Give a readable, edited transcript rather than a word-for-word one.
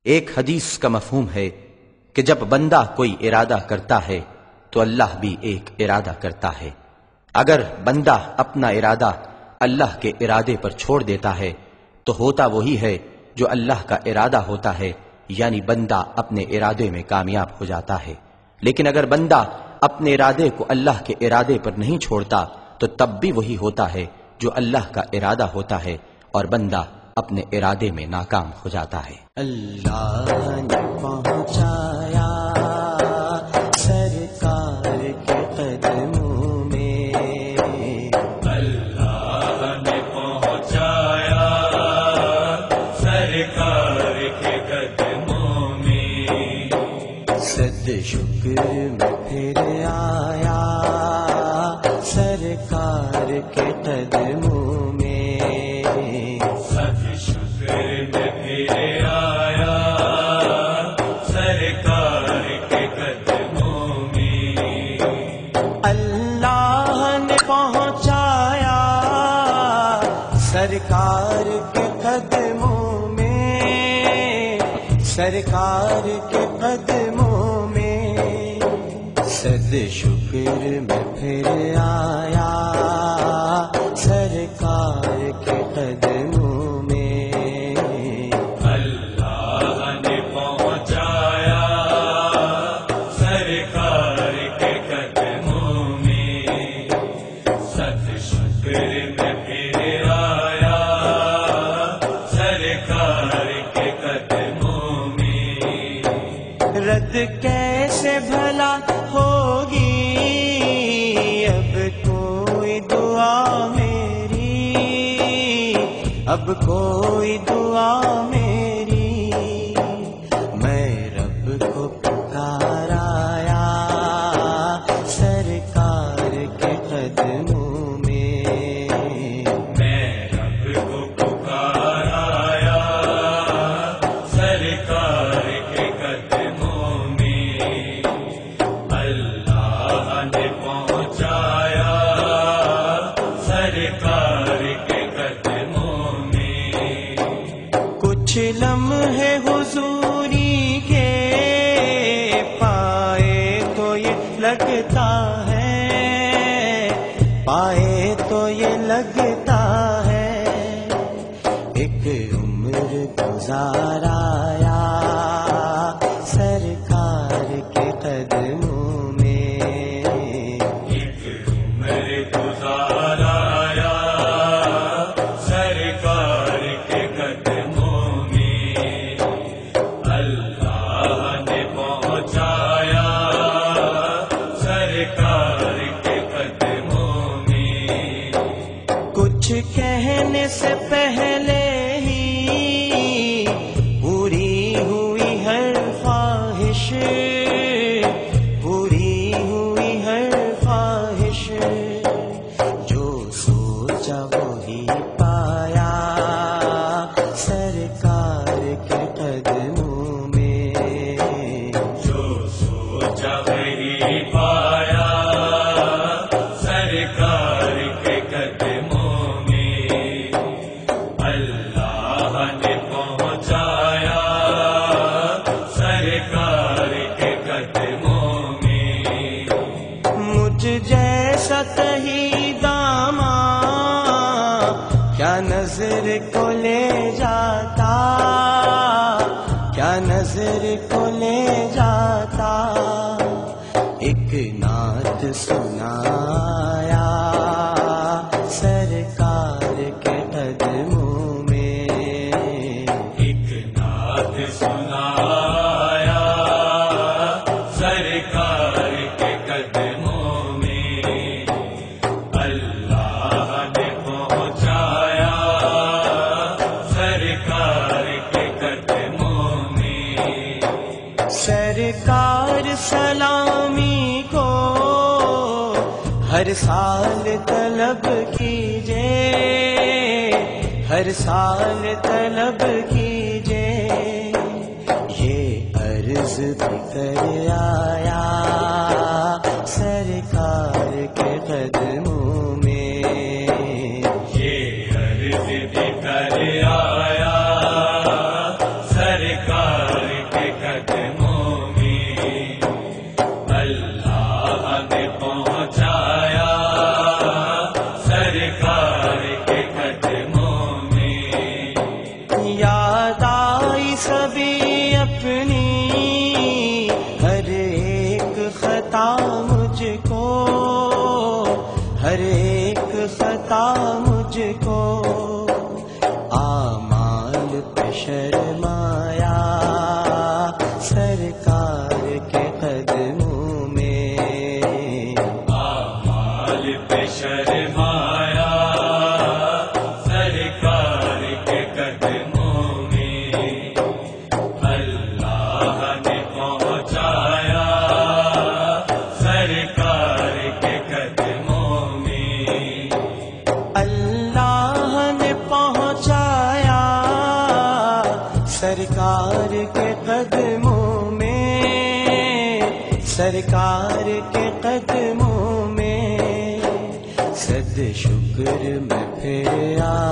ایک حدیث کا مفہوم ہے کہ جب بندہ کوئی ارادہ کرتا ہے تو اللہ بھی ایک ارادہ کرتا ہے۔ اگر بندہ اپنا ارادہ اللہ کے ارادے پر چھوڑ دیتا ہے تو ہوتا وہی ہے جو اللہ کا ارادہ ہوتا ہے، یعنی بندہ اپنے ارادے میں کامیاب ہو جاتا ہے۔ لیکن اگر بندہ اپنے ارادے کو اللہ کے ارادے پر نہیں چھوڑتا تو تب بھی وہی ہوتا ہے جو اللہ کا ارادہ ہوتا ہے، اور بندہ اپنے ارادے میں ناکام ہو جاتا ہے۔ اللہ نے پہنچایا سرکار کے قدموں میں، اللہ نے پہنچایا سرکار کے قدموں میں، صد شکر میں پھر آیا سرکار کے قدموں میں، سب شکر میں پھر آیا سرکار کے قدموں میں، اللہ نے پہنچایا سرکار کے قدموں میں، سرکار کے قدموں میں، صد شکر میں پھر آیا سرکار کے قدموں میں، اللہ نے پہنچایا سرکار کے قدموں میں، سب شکر میں پھر آیا سرکار کے قدموں میں، رد کیسے بھلا ہوگی اب کوئی دعا میری، اب کوئی دعا میری، میں رب کو پکارایا سرکار کے قدموں میں، میں رب کو پکار آیا سرکار کے قدموں میں، اللہ نے پہنچایا سرکار کے قدموں میں، کچھ لمحے حضوری کے پائے تو یہ لگتا ہے، پائے تو یہ لگتا ہے، ایک عمر گزارایا سرکار کے قدموں میں، ایک عمر گزار آیا سرکار کے قدموں میں، اللہ نے پہنچایا سرکار کے قدموں میں، کچھ کہنے سے پہلے ہی پوری ہوئی ہر خواہش، پوری ہوئی ہر خواہش، جو سوچا وہی پایا سرکار کے قدموں میں، جو سوچا وہی پایا سرکار کے قدموں میں، اللہ نے پہنچایا سرکار کے قدموں میں، مجھ جیسا تہی داما کیا نظر کو لے جاتا، کیا نظر کو لے جاتا، ایک نعت سنایا سرکار کے قدموں میں، ایک نعت سنایا سرکار کے قدموں میں، اللہ نے پہنچایا سرکار کے قدموں میں، سرکار سلامی کو ہر سال طلب کیجے، ہر سال طلب کیجے، یہ عرض بھی کر آیا سرکار کے قدموں میں، یہ عرض بھی کر آیا سرکار سرکار کے قدموں میں، سرکار کے قدموں میں صد شکر میں پھر آیا